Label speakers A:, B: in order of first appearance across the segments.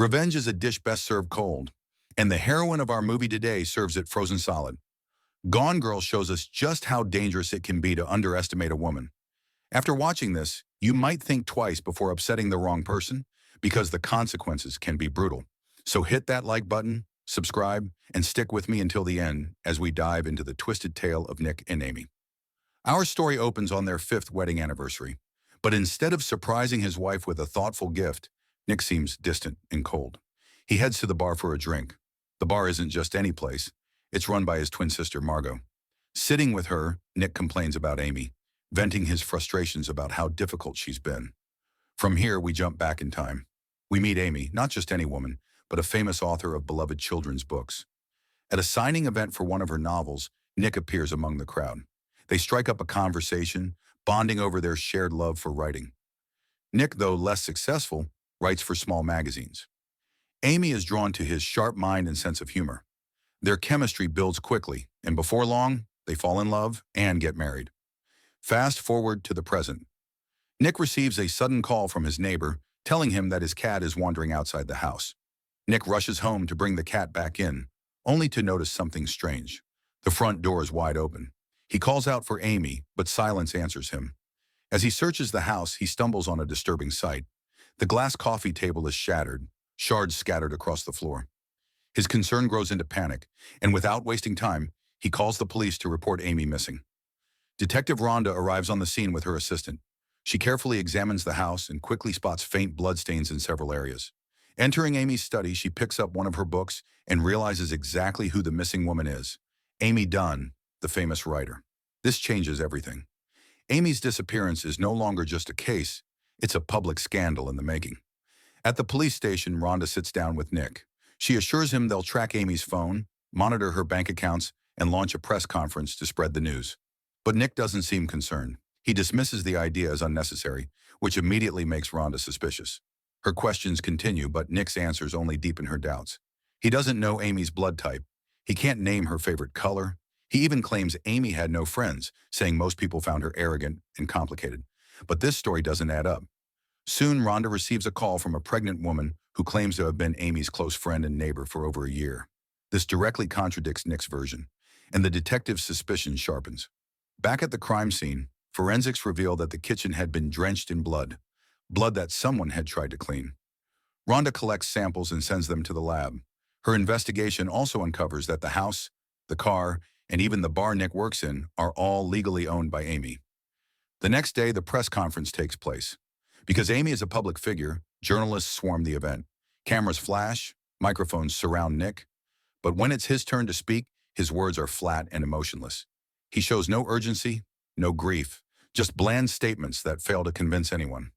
A: Revenge is a dish best served cold, and the heroine of our movie today serves it frozen solid. Gone Girl shows us just how dangerous it can be to underestimate a woman. After watching this, you might think twice before upsetting the wrong person, because the consequences can be brutal. So hit that like button, subscribe, and stick with me until the end as we dive into the twisted tale of Nick and Amy. Our story opens on their 5th wedding anniversary, but instead of surprising his wife with a thoughtful gift, Nick seems distant and cold. He heads to the bar for a drink. The bar isn't just any place. It's run by his twin sister, Margot. Sitting with her, Nick complains about Amy, venting his frustrations about how difficult she's been. From here, we jump back in time. We meet Amy, not just any woman, but a famous author of beloved children's books. At a signing event for one of her novels, Nick appears among the crowd. They strike up a conversation, bonding over their shared love for writing. Nick, though less successful, writes for small magazines. Amy is drawn to his sharp mind and sense of humor. Their chemistry builds quickly, and before long, they fall in love and get married. Fast forward to the present. Nick receives a sudden call from his neighbor, telling him that his cat is wandering outside the house. Nick rushes home to bring the cat back in, only to notice something strange. The front door is wide open. He calls out for Amy, but silence answers him. As he searches the house, he stumbles on a disturbing sight. The glass coffee table is shattered, shards scattered across the floor. His concern grows into panic, and without wasting time, he calls the police to report Amy missing. Detective Rhonda arrives on the scene with her assistant. She carefully examines the house and quickly spots faint bloodstains in several areas. Entering Amy's study, she picks up one of her books and realizes exactly who the missing woman is: Amy Dunn, the famous writer. This changes everything. Amy's disappearance is no longer just a case, it's a public scandal in the making. At the police station, Rhonda sits down with Nick. She assures him they'll track Amy's phone, monitor her bank accounts, and launch a press conference to spread the news. But Nick doesn't seem concerned. He dismisses the idea as unnecessary, which immediately makes Rhonda suspicious. Her questions continue, but Nick's answers only deepen her doubts. He doesn't know Amy's blood type. He can't name her favorite color. He even claims Amy had no friends, saying most people found her arrogant and complicated. But this story doesn't add up. Soon, Rhonda receives a call from a pregnant woman who claims to have been Amy's close friend and neighbor for over a year. This directly contradicts Nick's version, and the detective's suspicion sharpens. Back at the crime scene, forensics reveal that the kitchen had been drenched in blood that someone had tried to clean. Rhonda collects samples and sends them to the lab. Her investigation also uncovers that the house, the car, and even the bar Nick works in are all legally owned by Amy. The next day, the press conference takes place. Because Amy is a public figure, journalists swarm the event. Cameras flash, microphones surround Nick. But when it's his turn to speak, his words are flat and emotionless. He shows no urgency, no grief, just bland statements that fail to convince anyone.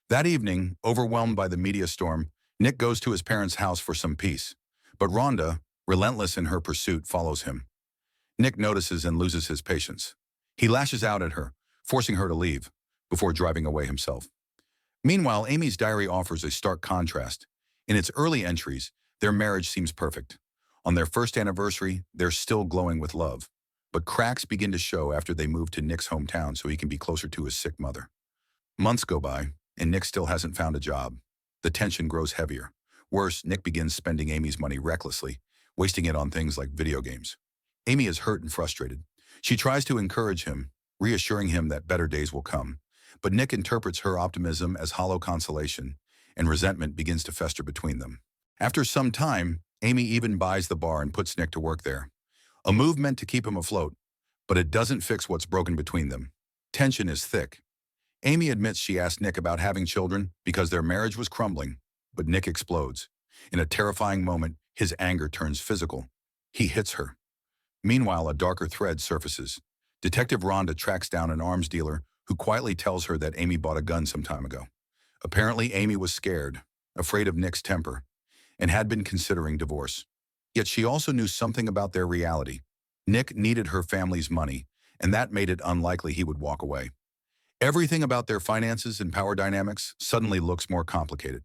A: That evening, overwhelmed by the media storm, Nick goes to his parents' house for some peace. But Rhonda, relentless in her pursuit, follows him. Nick notices and loses his patience. He lashes out at her, forcing her to leave, before driving away himself. Meanwhile, Amy's diary offers a stark contrast. In its early entries, their marriage seems perfect. On their 1st anniversary, they're still glowing with love. But cracks begin to show after they move to Nick's hometown so he can be closer to his sick mother. Months go by, and Nick still hasn't found a job. The tension grows heavier. Worse, Nick begins spending Amy's money recklessly, wasting it on things like video games. Amy is hurt and frustrated. She tries to encourage him, reassuring him that better days will come. But Nick interprets her optimism as hollow consolation, and resentment begins to fester between them. After some time, Amy even buys the bar and puts Nick to work there. A move meant to keep him afloat, but it doesn't fix what's broken between them. Tension is thick. Amy admits she asked Nick about having children because their marriage was crumbling, but Nick explodes. In a terrifying moment, his anger turns physical. He hits her. Meanwhile, a darker thread surfaces. Detective Rhonda tracks down an arms dealer who quietly tells her that Amy bought a gun some time ago. Apparently, Amy was scared, afraid of Nick's temper, and had been considering divorce. Yet she also knew something about their reality. Nick needed her family's money, and that made it unlikely he would walk away. Everything about their finances and power dynamics suddenly looks more complicated.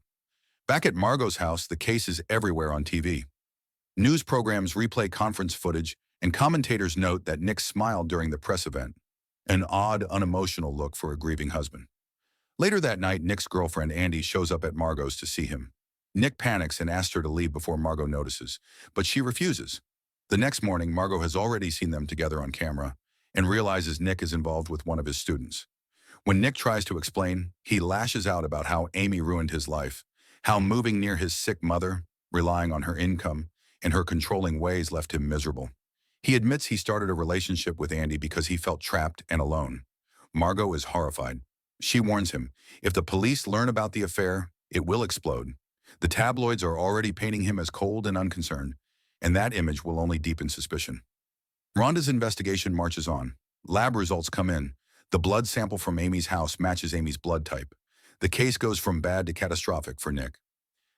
A: Back at Margot's house, the case is everywhere on TV. News programs replay conference footage, and commentators note that Nick smiled during the press event, an odd, unemotional look for a grieving husband. Later that night, Nick's girlfriend, Andy, shows up at Margot's to see him. Nick panics and asks her to leave before Margot notices, but she refuses. The next morning, Margot has already seen them together on camera and realizes Nick is involved with one of his students. When Nick tries to explain, he lashes out about how Amy ruined his life, how moving near his sick mother, relying on her income, and her controlling ways left him miserable. He admits he started a relationship with Andy because he felt trapped and alone. Margot is horrified. She warns him, if the police learn about the affair, it will explode. The tabloids are already painting him as cold and unconcerned, and that image will only deepen suspicion. Rhonda's investigation marches on. Lab results come in. The blood sample from Amy's house matches Amy's blood type. The case goes from bad to catastrophic for Nick.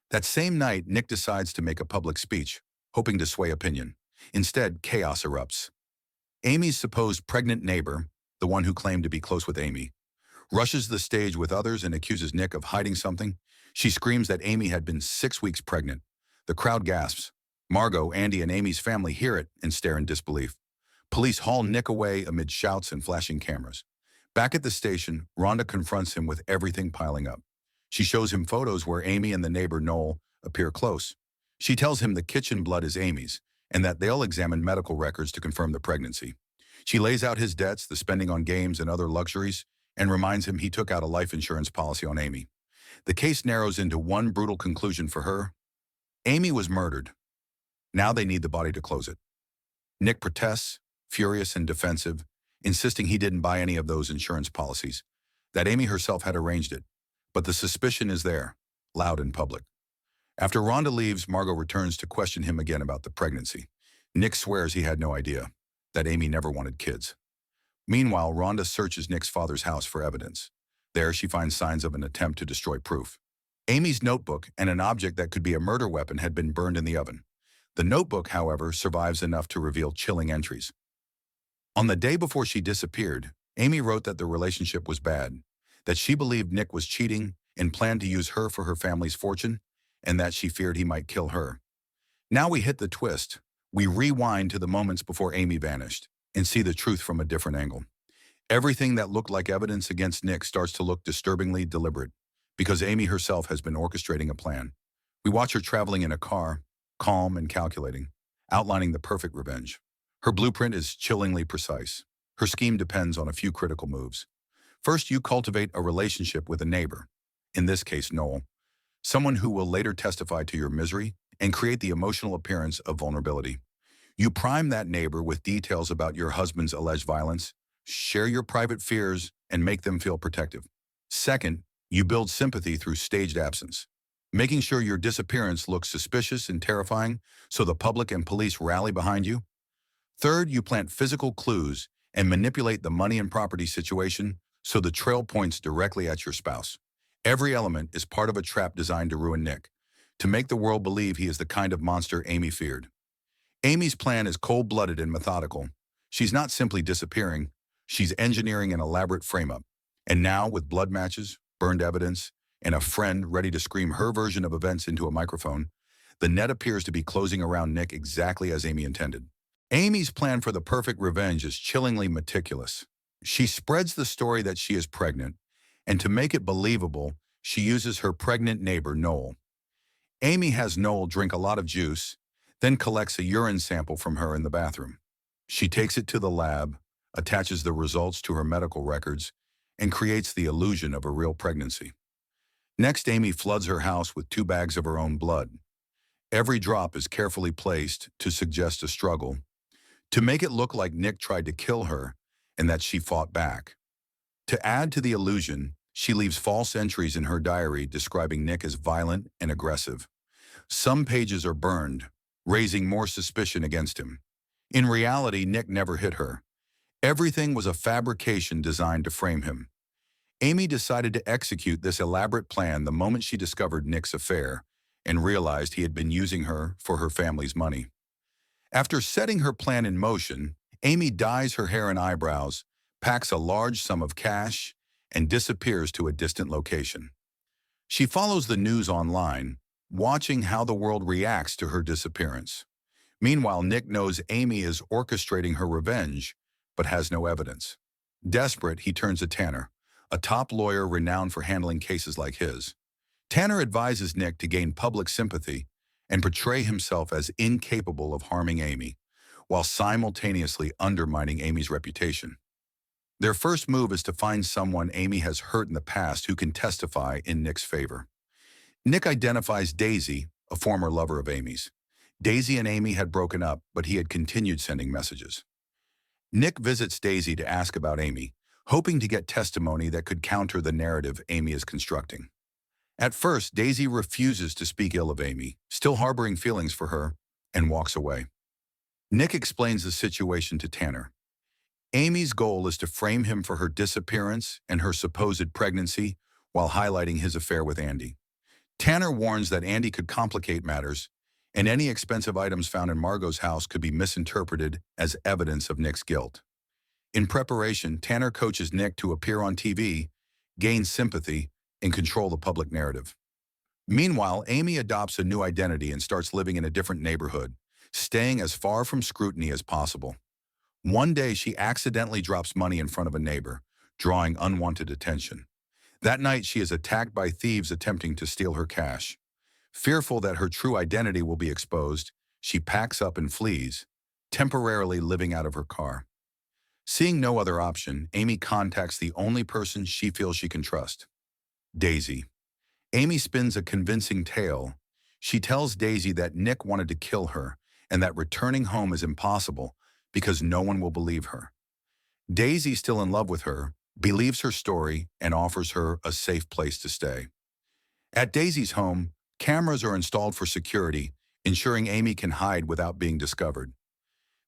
A: That same night, Nick decides to make a public speech, hoping to sway opinion. Instead, chaos erupts. Amy's supposed pregnant neighbor, the one who claimed to be close with Amy, rushes the stage with others and accuses Nick of hiding something. She screams that Amy had been 6 weeks pregnant. The crowd gasps. Margot, Andy, and Amy's family hear it and stare in disbelief. Police haul Nick away amid shouts and flashing cameras. Back at the station, Rhonda confronts him with everything piling up. She shows him photos where Amy and the neighbor Noel appear close. She tells him the kitchen blood is Amy's and that they'll examine medical records to confirm the pregnancy. She lays out his debts, the spending on games and other luxuries, and reminds him he took out a life insurance policy on Amy. The case narrows into one brutal conclusion for her. Amy was murdered. Now they need the body to close it. Nick protests, furious and defensive, insisting he didn't buy any of those insurance policies, that Amy herself had arranged it. But the suspicion is there, loud in public. After Rhonda leaves, Margot returns to question him again about the pregnancy. Nick swears he had no idea, that Amy never wanted kids. Meanwhile, Rhonda searches Nick's father's house for evidence. There, she finds signs of an attempt to destroy proof. Amy's notebook and an object that could be a murder weapon had been burned in the oven. The notebook, however, survives enough to reveal chilling entries. On the day before she disappeared, Amy wrote that the relationship was bad, that she believed Nick was cheating and planned to use her for her family's fortune, and that she feared he might kill her. Now we hit the twist. We rewind to the moments before Amy vanished and see the truth from a different angle. Everything that looked like evidence against Nick starts to look disturbingly deliberate, because Amy herself has been orchestrating a plan. We watch her traveling in a car, calm and calculating, outlining the perfect revenge. Her blueprint is chillingly precise. Her scheme depends on a few critical moves. First, you cultivate a relationship with a neighbor, in this case Noel, someone who will later testify to your misery and create the emotional appearance of vulnerability. You prime that neighbor with details about your husband's alleged violence, share your private fears, and make them feel protective. Second, you build sympathy through staged absence, making sure your disappearance looks suspicious and terrifying so the public and police rally behind you. Third, you plant physical clues and manipulate the money and property situation so the trail points directly at your spouse. Every element is part of a trap designed to ruin Nick, to make the world believe he is the kind of monster Amy feared. Amy's plan is cold-blooded and methodical. She's not simply disappearing, she's engineering an elaborate frame-up. And now, with blood matches, burned evidence, and a friend ready to scream her version of events into a microphone, the net appears to be closing around Nick exactly as Amy intended. Amy's plan for the perfect revenge is chillingly meticulous. She spreads the story that she is pregnant, and to make it believable, she uses her pregnant neighbor, Noel. Amy has Noel drink a lot of juice, then collects a urine sample from her in the bathroom. She takes it to the lab, attaches the results to her medical records, and creates the illusion of a real pregnancy. Next, Amy floods her house with 2 bags of her own blood. Every drop is carefully placed to suggest a struggle, to make it look like Nick tried to kill her and that she fought back. To add to the illusion, she leaves false entries in her diary describing Nick as violent and aggressive. Some pages are burned, raising more suspicion against him. In reality, Nick never hit her. Everything was a fabrication designed to frame him. Amy decided to execute this elaborate plan the moment she discovered Nick's affair and realized he had been using her for her family's money. After setting her plan in motion, Amy dyes her hair and eyebrows, packs a large sum of cash, and disappears to a distant location. She follows the news online, watching how the world reacts to her disappearance. Meanwhile, Nick knows Amy is orchestrating her revenge, but has no evidence. Desperate, he turns to Tanner, a top lawyer renowned for handling cases like his. Tanner advises Nick to gain public sympathy and portray himself as incapable of harming Amy, while simultaneously undermining Amy's reputation. Their first move is to find someone Amy has hurt in the past who can testify in Nick's favor. Nick identifies Daisy, a former lover of Amy's. Daisy and Amy had broken up, but he had continued sending messages. Nick visits Daisy to ask about Amy, hoping to get testimony that could counter the narrative Amy is constructing. At first, Daisy refuses to speak ill of Amy, still harboring feelings for her, and walks away. Nick explains the situation to Tanner. Amy's goal is to frame him for her disappearance and her supposed pregnancy while highlighting his affair with Andy. Tanner warns that Andy could complicate matters, and any expensive items found in Margot's house could be misinterpreted as evidence of Nick's guilt. In preparation, Tanner coaches Nick to appear on TV, gain sympathy, and control the public narrative. Meanwhile, Amy adopts a new identity and starts living in a different neighborhood, staying as far from scrutiny as possible. One day, she accidentally drops money in front of a neighbor, drawing unwanted attention. That night, she is attacked by thieves attempting to steal her cash. Fearful that her true identity will be exposed, she packs up and flees, temporarily living out of her car. Seeing no other option, Amy contacts the only person she feels she can trust, Daisy. Amy spins a convincing tale. She tells Daisy that Nick wanted to kill her and that returning home is impossible because no one will believe her. Daisy, still in love with her, believes her story and offers her a safe place to stay. At Daisy's home, cameras are installed for security, ensuring Amy can hide without being discovered.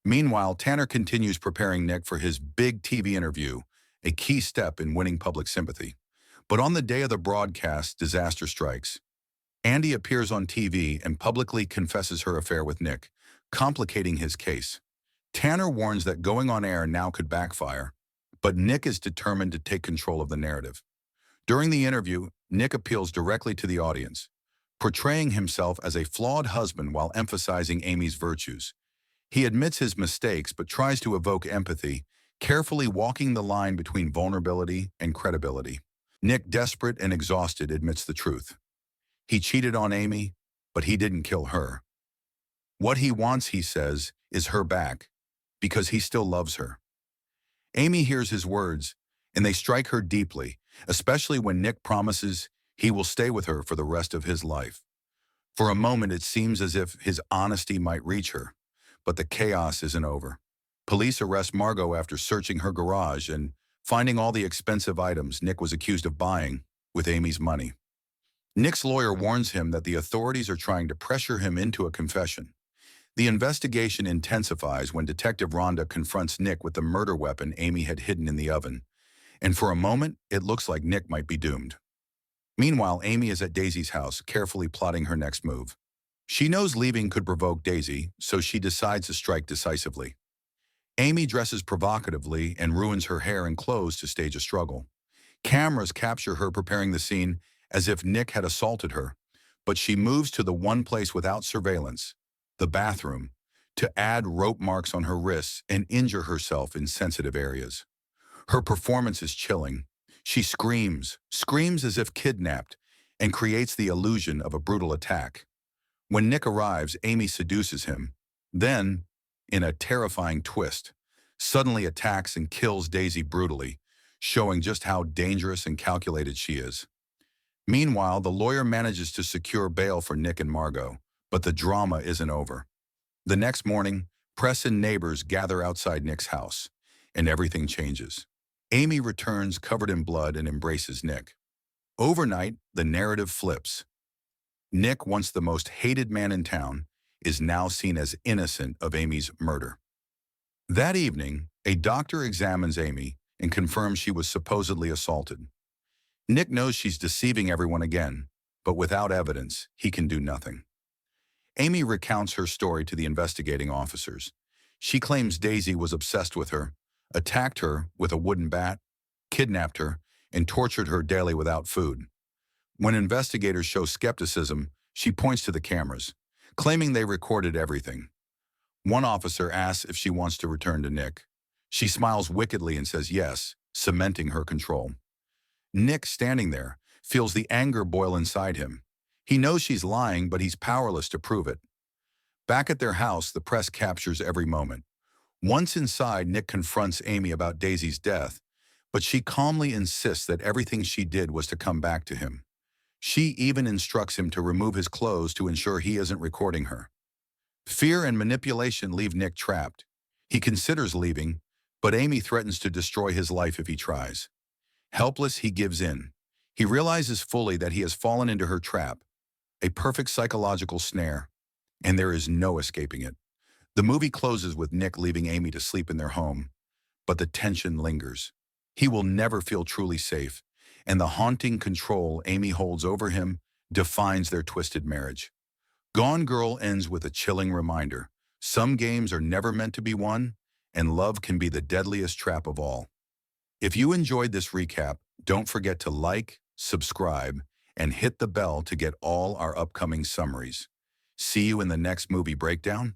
A: Meanwhile, Tanner continues preparing Nick for his big TV interview, a key step in winning public sympathy. But on the day of the broadcast, disaster strikes. Andy appears on TV and publicly confesses her affair with Nick, complicating his case. Tanner warns that going on air now could backfire, but Nick is determined to take control of the narrative. During the interview, Nick appeals directly to the audience, portraying himself as a flawed husband while emphasizing Amy's virtues. He admits his mistakes but tries to evoke empathy, carefully walking the line between vulnerability and credibility. Nick, desperate and exhausted, admits the truth. He cheated on Amy, but he didn't kill her. What he wants, he says, is her back, because he still loves her. Amy hears his words, and they strike her deeply, especially when Nick promises he will stay with her for the rest of his life. For a moment, it seems as if his honesty might reach her, but the chaos isn't over. Police arrest Margot after searching her garage and finding all the expensive items Nick was accused of buying with Amy's money. Nick's lawyer warns him that the authorities are trying to pressure him into a confession. The investigation intensifies when Detective Rhonda confronts Nick with the murder weapon Amy had hidden in the oven, and for a moment, it looks like Nick might be doomed. Meanwhile, Amy is at Daisy's house, carefully plotting her next move. She knows leaving could provoke Daisy, so she decides to strike decisively. Amy dresses provocatively and ruins her hair and clothes to stage a struggle. Cameras capture her preparing the scene as if Nick had assaulted her, but she moves to the one place without surveillance, the bathroom, to add rope marks on her wrists and injure herself in sensitive areas. Her performance is chilling. She screams as if kidnapped, and creates the illusion of a brutal attack. When Nick arrives, Amy seduces him, then, in a terrifying twist, suddenly attacks and kills Daisy brutally, showing just how dangerous and calculated she is. Meanwhile, the lawyer manages to secure bail for Nick and Margot, but the drama isn't over. The next morning, press and neighbors gather outside Nick's house, and everything changes. Amy returns covered in blood and embraces Nick. Overnight, the narrative flips. Nick, once the most hated man in town, is now seen as innocent of Amy's murder. That evening, a doctor examines Amy and confirms she was supposedly assaulted. Nick knows she's deceiving everyone again, but without evidence, he can do nothing. Amy recounts her story to the investigating officers. She claims Daisy was obsessed with her, attacked her with a wooden bat, kidnapped her, and tortured her daily without food. When investigators show skepticism, she points to the cameras, claiming they recorded everything. One officer asks if she wants to return to Nick. She smiles wickedly and says yes, cementing her control. Nick, standing there, feels the anger boil inside him. He knows she's lying, but he's powerless to prove it. Back at their house, the press captures every moment. Once inside, Nick confronts Amy about Daisy's death, but she calmly insists that everything she did was to come back to him. She even instructs him to remove his clothes to ensure he isn't recording her. Fear and manipulation leave Nick trapped. He considers leaving, but Amy threatens to destroy his life if he tries. Helpless, he gives in. He realizes fully that he has fallen into her trap, a perfect psychological snare, and there is no escaping it. The movie closes with Nick leaving Amy to sleep in their home, but the tension lingers. He will never feel truly safe, and the haunting control Amy holds over him defines their twisted marriage. Gone Girl ends with a chilling reminder. Some games are never meant to be won, and love can be the deadliest trap of all. If you enjoyed this recap, don't forget to like, subscribe, and hit the bell to get all our upcoming summaries. See you in the next movie breakdown.